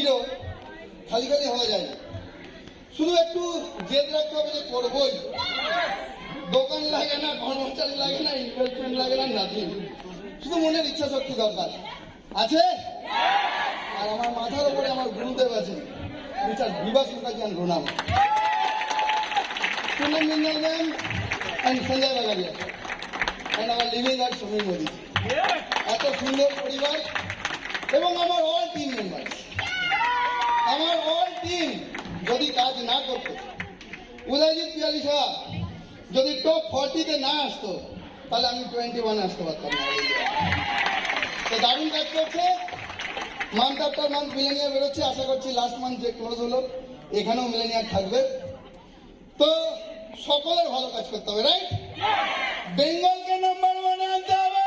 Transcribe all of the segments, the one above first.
Hero খালি খালি হওয়া যায় না, শুধু একটু জেদ রাখতে হবে যে করবোই। দোকান লাগে না, কর্মচারী লাগে না, ইনভেস্টমেন্ট লাগে না, নাথিং, শুধু মনের ইচ্ছা শক্তি দরকার আছে। আর আমার মাথার উপরে আমার গুরুদেব আছেন, মিস্টার বিভাস মুখার্জি অ্যান্ড প্রণাম, Kundan Mindal ma'am and Sanjay Bagaria and our living at Sumit Modi. এত সুন্দর পরিবার এবং আমার অল টিম মেম্বার্স, আমার অল টিম যদি কাজ না করতো, উদয়জিৎ পিয়ালি সাহা যদি টপ 40-তে না আসতো, তাহলে আমি 21 আসতে পারতাম না। তো দারুণ কাজ করছে, মান্থ আফটার মান্থ মিলেনিয়ার বেরোচ্ছে, আশা করছি লাস্ট মান্থ যে ক্লোজ হলো এখানেও মিলেনিয়ার থাকবে। তো সকলের ভালো কাজ করতে হবে, রাইট? বেঙ্গলকে নাম্বার 1-এ আনতে হবে।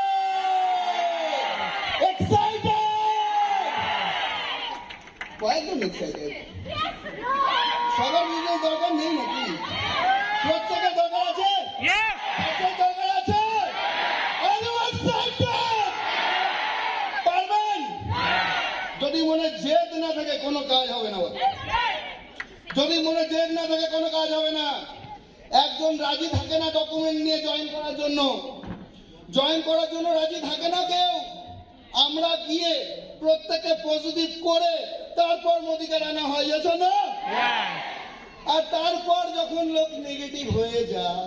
এক্সাইটেড? কয়েকজন এক্সাইটেড? সবার বিজনেস দরকার নেই নাকি? প্রত্যেকের দরকার আছে, দরকার আছে। পারবেন? যদি মনে জেদ না থাকে কোনো কাজ হবে না, যদি মনে জেদ না থাকে কোনো কাজ হবে না। একজন রাজি থাকে না ডকুমেন্ট নিয়ে জয়েন করার জন্য, রাজি থাকে না কেউ। আমরা গিয়ে প্রত্যেকে পজিটিভ করে তারপর মোদিকে আনা হয়ে গেছে না, আর তারপর যখন লোক নেগেটিভ হয়ে যায়,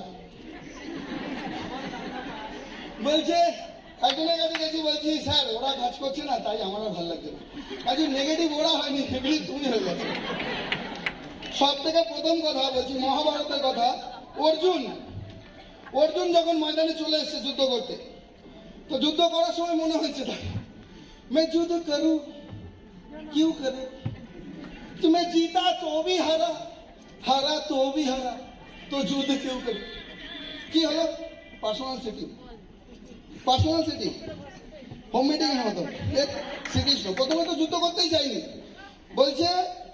বলছে একজনের কাছে গেছি, বলছি স্যার ওরা কাজ করছে না তাই আমার ভালো লাগছে না। কাজে নেগেটিভ ওরা হয়নি, নেগেটিভ তুমি হয়ে গেছে। সব থেকে প্রথম কথা বলছি মহাভারতের কথা। অর্জুন যখন ময়দানে চলে এসেছে যুদ্ধ করতে, তো যুদ্ধ করার সময় মনে হয়েছে তার मैं युद्ध करूं क्यों करे, तो मैं जीता तो भी हारा तो भी हारा, तो युद्ध क्यों करे। কি হলো? পার্সোনাল সিটি হোম মিটিং এর মতো। শ্রীকৃষ্ণ প্রথমে তো যুদ্ধ করতেই চাইনি, বলছে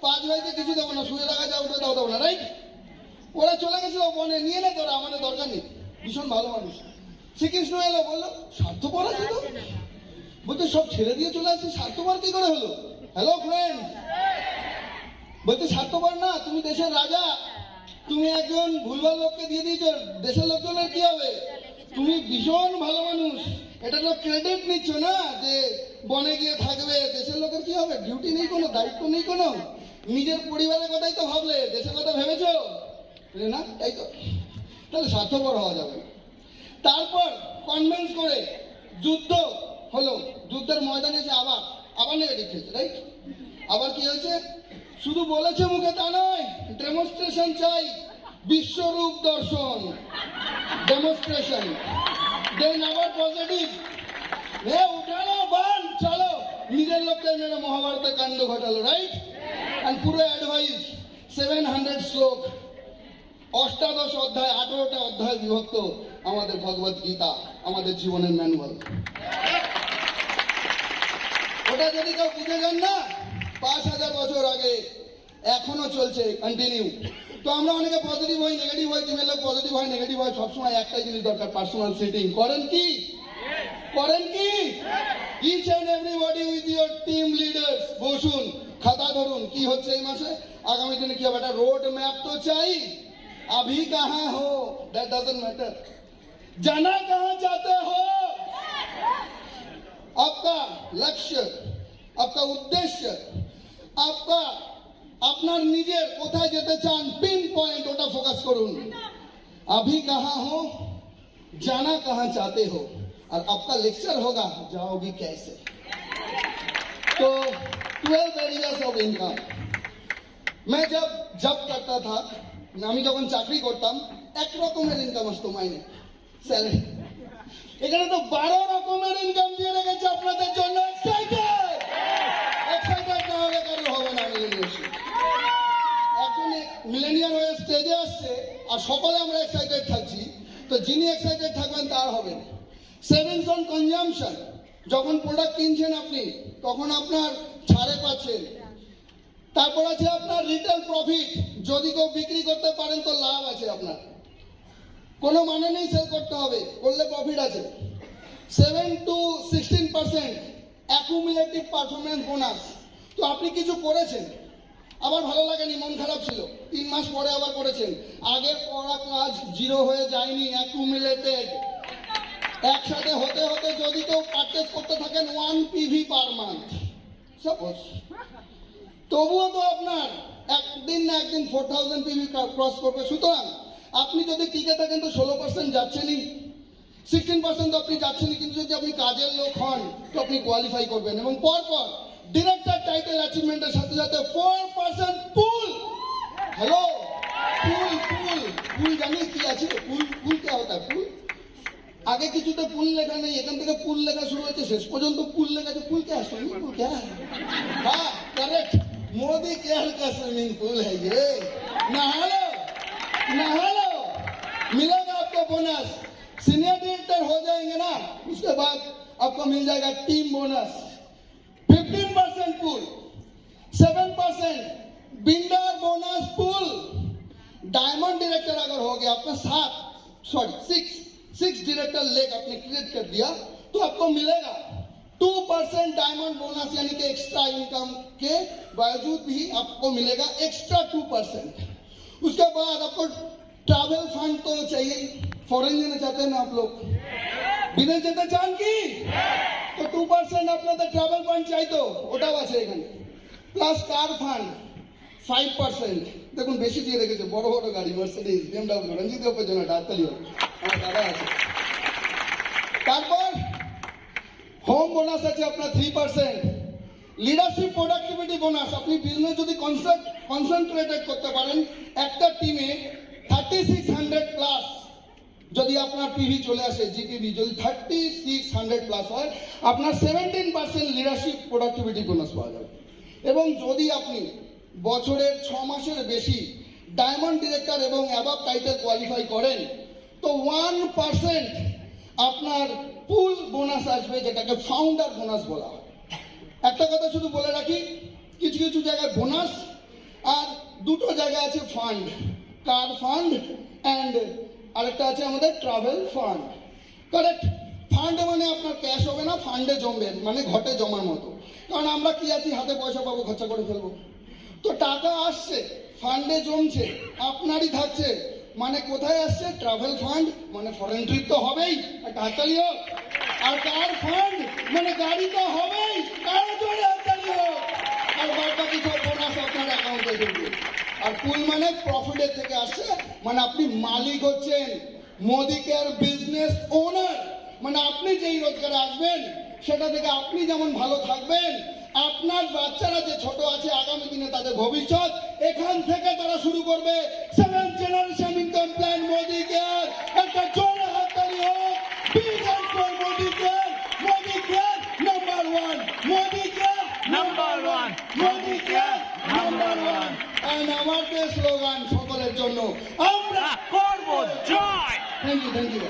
5 ভাইকে কিছু দেবো না, শুয়ে রাখা যা উঠে দাও দেবো না, রাইট? ওরা চলে গেছিল বনে, নিয়ে নে তোরা, আমাদের দরকার নেই। ভীষণ ভালো মানুষ। শ্রীকৃষ্ণ এলো, বললো স্বার্থপর আছে তো, বলছে সব ছেড়ে দিয়ে চলে আসছি, স্বার্থপর কি করে হলো? হ্যালো ফ্রেন্ড, বলছে স্বার্থপর না, তুমি দেশের রাজা, তুমি একজন ভুলভাল লোককে দিয়ে দিয়েছ, দেশের লোকজনের কি হবে? তুমি ভীষণ ভালো মানুষ, এটা তো ক্রেডিট নিচ্ছ না যে বনে গিয়ে থাকবে, দেশের লোকের কি হবে? ডিউটি নেই কোনো, দায়িত্ব নেই কোনো, নিজের পরিবারের কথাই তো ভাবলে, দেশের কথা ভেবেছো না? তাই তো, তাহলে স্বার্থপর হওয়া যাবে। তারপর কনভিন্স করে যুদ্ধ হলো, যুদ্ধের ময়দানে এসে আবার নেগেটিভ খেয়েছে, রাইট? আবার কি হয়েছে? শুধু বলেছে মুখে তা নয়, ডেমনস্ট্রেশন চাই, বিশ্বরূপ দর্শন, ডেমনস্ট্রেশন। দেন আবার পজিটিভ, উঠালো বান, চলো, নিজের লোককে মেরে মহাভারতের কাণ্ড ঘটালো, রাইট? আর পুরো অ্যাডভাইস 700 শ্লোক, 18 অধ্যায়, 18টা অধ্যায় বিভক্ত আমাদের ভগবত গীতা, আমাদের জীবনের ম্যানুয়াল। ওটা যদি কেউ বুঝে যান না, 5000 বছর আগে এখনো চলছে, কন্টিনিউ। তো আমরা অনেকে পজিটিভ হই, নেগেটিভ হই, টিমের লোক পজিটিভ হয়, নেগেটিভ হয়, সবসময় একটাই জিনিস দরকার, পার্সোনাল সেটিং। করেন কি? Each and everybody with your team leaders বসুন, খাতা ধরুন, কি হচ্ছে এই মাসে, আগামী দিনে কি হবে, একটা রোড ম্যাপ তো চাই। अभी कहाँ हो that doesn't matter, जाना कहाँ चाहते हो, आपका लक्ष्य, आपका उद्देश्य, आपका আপনার নিজের কোথায় যেতে চান, পিন পয়েন্ট, ওটা ফোকাস করুন। अभी कहाँ हो, जाना कहाँ चाहते हो, और आपका लेक्चर होगा जाओगे कैसे। तो 12 एरियाज ऑफ इनकम। मैं जब करता था, আমি যখন চাকরি করতাম, এক রকমের ইনকাম আসতো মাইনে, স্যালারি। এখানে তো 12 রকমের ইনকাম দিয়ে রেখেছে আপনাদের জন্য। এক্সাইটেড না হলে কারো হবে না। একজন মিলেনিয়ার হয়ে স্টেজে আসছে আর সকলে আমরা এক্সাইটেড থাকছি, তো যিনি এক্সাইটেড থাকবেন তার হবে না। সেভিংস অন কনজাম্পশন, যখন প্রোডাক্ট কিনছেন আপনি তখন আপনার ছাড়ে পাচ্ছেন। তারপর আছে আপনার রিটেল প্রফিট, যদি কেউ বিক্রি করতে পারেন তো লাভ আছে আপনার, কোনো মানে নেই সেল করতে হবে, করলে প্রফিট আছে। 7 to 16% অ্যাকুমুলেটিভ পারফরম্যান্স বোনাস, তো আপনি কিছু করেছেন, আবার ভালো লাগেনি, মন খারাপ ছিল, 3 মাস পরে আবার করেছেন, আগের করা কাজ জিরো হয়ে যায়নি, অ্যাকুমুলেটেড। একসাথে হতে হতে যদি কেউ পারচেস করতে থাকেন 1 PV পার মান্থ সাপোজ, তবুও তো আপনার একদিন না একদিন 4000 PV ক্রস করবে। সুতরাং আপনি যদি টিকে থাকেন তো 16% যাচ্ছেনই, 16% তো আপনি যাচ্ছেনই, কিন্তু যদি আপনি কাজের লোক হন তো আপনি কোয়ালিফাই করবেন। এবং পরপর ডিরেক্টর টাইটেল অ্যাচিভমেন্টের সাথে সাথে 4% পুল। হ্যালো, পুল পুল পুল জানিয়ে কি আছে? পুল পুল কে হতা পুল? আগে কিছুতে পুল লেখা নেই, এখান থেকে পুল লেখা শুরু হয়েছে, শেষ পর্যন্ত পুল লেখা আছে। পুল क्या स्विमिंग पूल क्या है? हाँ करेक्ट, मोदी केयर का स्विमिंग पूल है ये। नहा लो, मिलेगा आपको बोनस। सीनियर डायरेक्टर हो जाएंगे ना, उसके बाद आपको मिल जाएगा team bonus. 15% pool, 7% builder bonus pool. Diamond director अगर हो गया आपका 6 डायरेक्टर लेग आपने क्रिएट कर दिया तो आपको मिलेगा 2% डायमंड बोनस, यानी कि एक्स्ट्रा इनकम के बावजूद भी आपको मिलेगा एक्स्ट्रा 2%। उसके बाद आपको ट्रैवल फंड तो चाहिए, फॉरेन जाना चाहते हैं ना आप लोग, विदेश যেতে চান কি? তো 2% আপনাদের ট্রাভেল ফান্ড চাইতো, ওটাও আছে এখানে। প্লাস কার ফান্ড 5%, দেখুন বেশি দিয়ে রেখেছে, বড় বড় গাড়ি, মার্সিডিজ, BMW, রঞ্জিত গোপের জন্য ডাক্তারিও আমার দাদা আছে। তারপর হোম বোনাস আছে আপনার 3%, লিডারশিপ প্রোডাক্টিভিটি বোনাস। আপনি বিজনেস যদি কনসেন্ট্রেটেড করতে পারেন, একটা টিমে 3600 প্লাস যদি আপনার পিভি চলে আসে, জিপিভি যদি 3600 প্লাস হয়, আপনার 17% লিডারশিপ প্রোডাক্টিভিটি বোনাস পাওয়া যাবে। এবং যদি আপনি বছরের 6 মাসের বেশি ডায়মন্ড ডিরেক্টর এবং অ্যাবাভ টাইটেল কোয়ালিফাই করেন তো 1% আপনার পুল বোনাস আসবে, যেটাকে ফাউন্ডার বোনাস বলা হয়। একটা কথা শুধু বলে রাখি, কিছু কিছু জায়গায় বোনাস আর দুটো জায়গায় আছে ফান্ড, কার ফান্ড অ্যান্ড আরেকটা আছে আমাদের ট্রাভেল ফান্ড। কারেক্ট, ফান্ড মানে আপনার ক্যাশ হবে না, ফান্ডে জমবে, মানে ঘটে জমার মতো। কারণ আমরা কি আছি, হাতে পয়সা পাবো, খরচা করে ফেলবো। তো টাকা আসছে, ফান্ডে জমছে, আপনারই থাকছে, মানে কোথায় আসছে? ট্রাভেল ফান্ড, মানে ফরেন ট্রিপ তো হবেই, একটা হাততালি হোক। আর কার ফান্ড মানে গাড়ি তো হবেই, কার জোরে হাততালি হোক। আর বাদ বাকি সব বোনাস আপনার অ্যাকাউন্টে ঢুকবে। আর পুল মানে প্রফিটের থেকে আসছে, মানে আপনি মালিক হচ্ছেন, মোদি কেয়ার বিজনেস ওনার। মানে আপনি যেই রোজগারে আসবেন সেটা থেকে আপনি যেমন ভালো থাকবেন, আপনার বাচ্চারা যে ছোট আছে আগামী দিনে তাদের ভবিষ্যৎ এখান থেকে তারা শুরু করবে। 7th generation income plan Modi care, একটা জোরে হাততালি হোক। Big hand for Modi care, Modi care number 1, Modi care number 1, Modi care number 1। And আমাদের স্লোগান সকলের জন্য, আমরা করব জয়। Thank you.